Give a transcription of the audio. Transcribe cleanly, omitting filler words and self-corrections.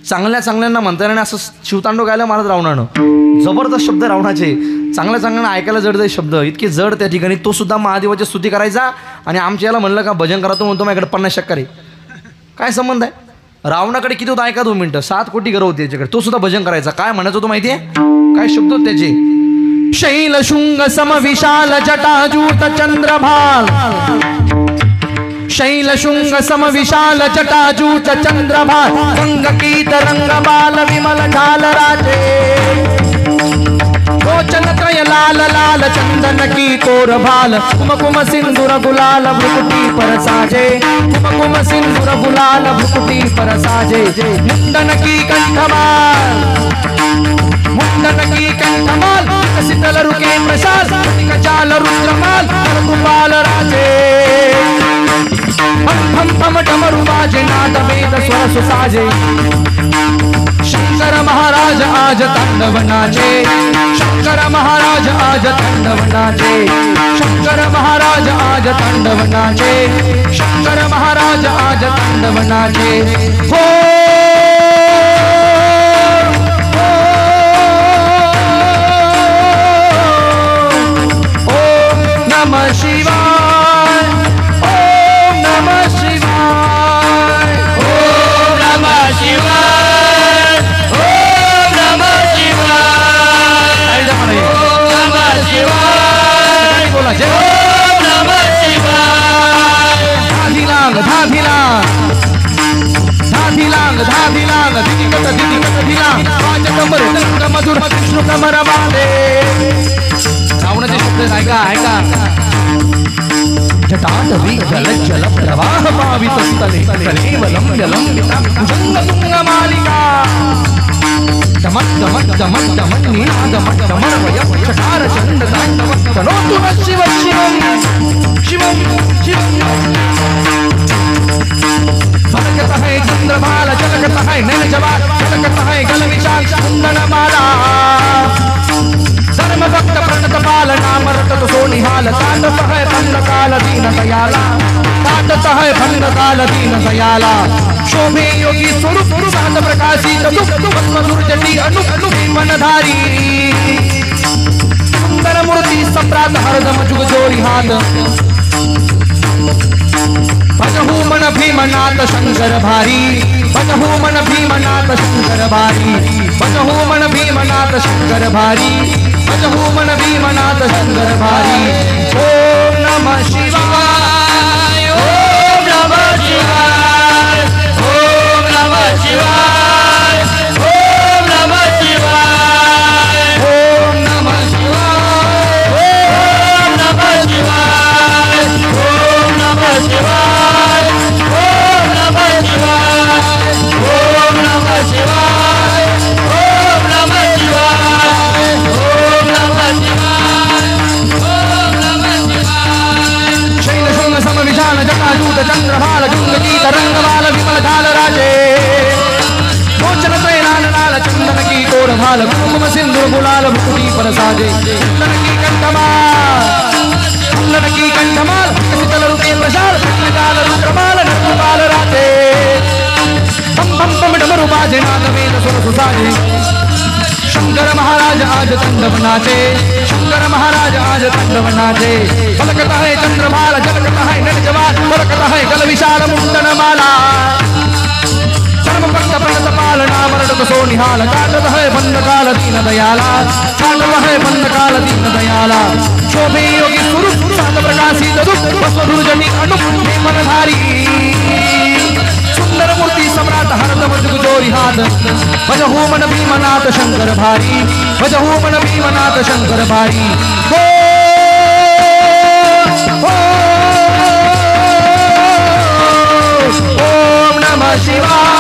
चांगल्या चांगल्यांना म्हणता येणार असं शिवतांडव गायला महाराज रावणानं जबरदस्त शब्द रावणाचे चांगल्या चांगल्यांना ऐकायला जड जाईल शब्द इतके जड त्या ठिकाणी तो सुद्धा महादेवाची स्तुती करायचा आणि आमच्या याला म्हणलं का भजन करा तो म्हणतो माझ्याकडे 50 शक्कर आहे काय संबंध आहे रावणाकडे किती होतं ऐका 2 मिनिटं 7 कोटी घरं होती त्याच्याकडे तो सुद्धा भजन करायचा काय म्हणायचं तो माहिती आहे काय शब्द होते त्याचे शैल शुंग सम विशाल जटाजूट चंद्रभाल शैल शुंग सम विशाल जटाजूट चंद्रभाल रंग कीत रंग बाल विमल ढाल राजे लोचन त्रय लाल लाल चंदन की कोर भाल कुमकुम सिंदूर गुलाल भ्रुकुटी पर साजे कुमकुम सिंदूर गुलाल भ्रुकुटी पर साजे मुंडन की कंठमाल मुंडन की कंठमाल शीतल रुके प्रसाद कचाल रुद्रमाल कुपाल राजे हम हम डमरू बाजे नाद वेद स्वर सुसाजे शंकर महाराज आज तांडव नाचे शंकर महाराज आज तांडव नाचे शंकर महाराज आज तांडव नाचे शंकर महाराज आज तांडव नाचे हो ओम नमः शिवाय ओम नमः शिवाय ओम नमः शिवाय ओम नमः शिवाय ओम नमः शिवाय बोला जय ओम नमः शिवाय धाधिलांग धाधिलांग धाधिलांग धाधिलांग दिदिकत धिलांग पांच कमर रंग मधुर विष्णु कमर बांधे रावणाचे शब्द ऐका ऐका जटाटवी जल जल प्रवाह पावित स्थले कलेवलम जलम भुजंग मालिका दमक दमक दमक दमक नीनादमक दमर्वय चकार चंड तांडव तनोतु नः शिव शिवम शिवम शिवम फलकत है चंद्रभाल झलकत है नैन जवाल झलकत है गल विशाल कुंदन माला धर्म भक्त प्रणत पाल नाम रटत सोनिहाल काटत है भंड काल दीन दयाला काटत है भंड काल दीन दयाला शोभे योगी स्वरूप सात प्रकाशित दुख मधुर जटी अनुप अनुप मनधारी सुंदर मूर्ति सम्राट हरदम जुग जोरी हाथ भजहु मन भीमनाथ शंकर भारी भजहु मन भीमनाथ शंकर भारी भजहु मन भीमनाथ शंकर भारी भजहु मन भीमनाथ शंकर भारी ओम नमः शिवाय ओम नमः शिवाय ओम नमः शिवाय ओम नमः शिवाय ओम नमः शिवाय ओम नमः शिवाय ओम नमः शिवाय ओम नमः शिवाय ओम नमः शिवाय ओम नमः शिवाय ओम नमः शिवाय ओम नमः शिवाय शैल शुंग सम विशाल जटाजूट चंद्रभाल जुंगकी तरंगमाल विमल ढाल राजे लोचन त्रय लाल लाल चंदन की कोर भाल कुमकुम सिंदूर गुलाल भ्रुकुटी पर साजे कुंदन की कंठमाल कुंदन की कंठमाल शीतल रुके प्रसाद काल रुद्रमाल नकुपाल राजे बम बम बम डमरू बाजे नाद वेद सुर सुसाजे शंकर महाराज आज तांडव नाचे शंकर महाराज आज तांडव नाचे फलकत है चंद्रभाल झलकत है नर जवाल फलकत है गल विशाल मुंडन माला धर्म भक्त प्रणत पाल नाम रटत सोनिहाल काटत है बंद काल दीन दयाला काटत है बंद काल दीन दयाला शोभे योगी स्वरूप सात प्रकाशित दुख मधुर जटी अनुप मनधारी सुंदर मूर्ति सम्राट हरदम जुग जोरी हाथ भजहु मन भीमनाथ शंकर भारी भजहु मन भीमनाथ शंकर भारी ओम नमः शिवाय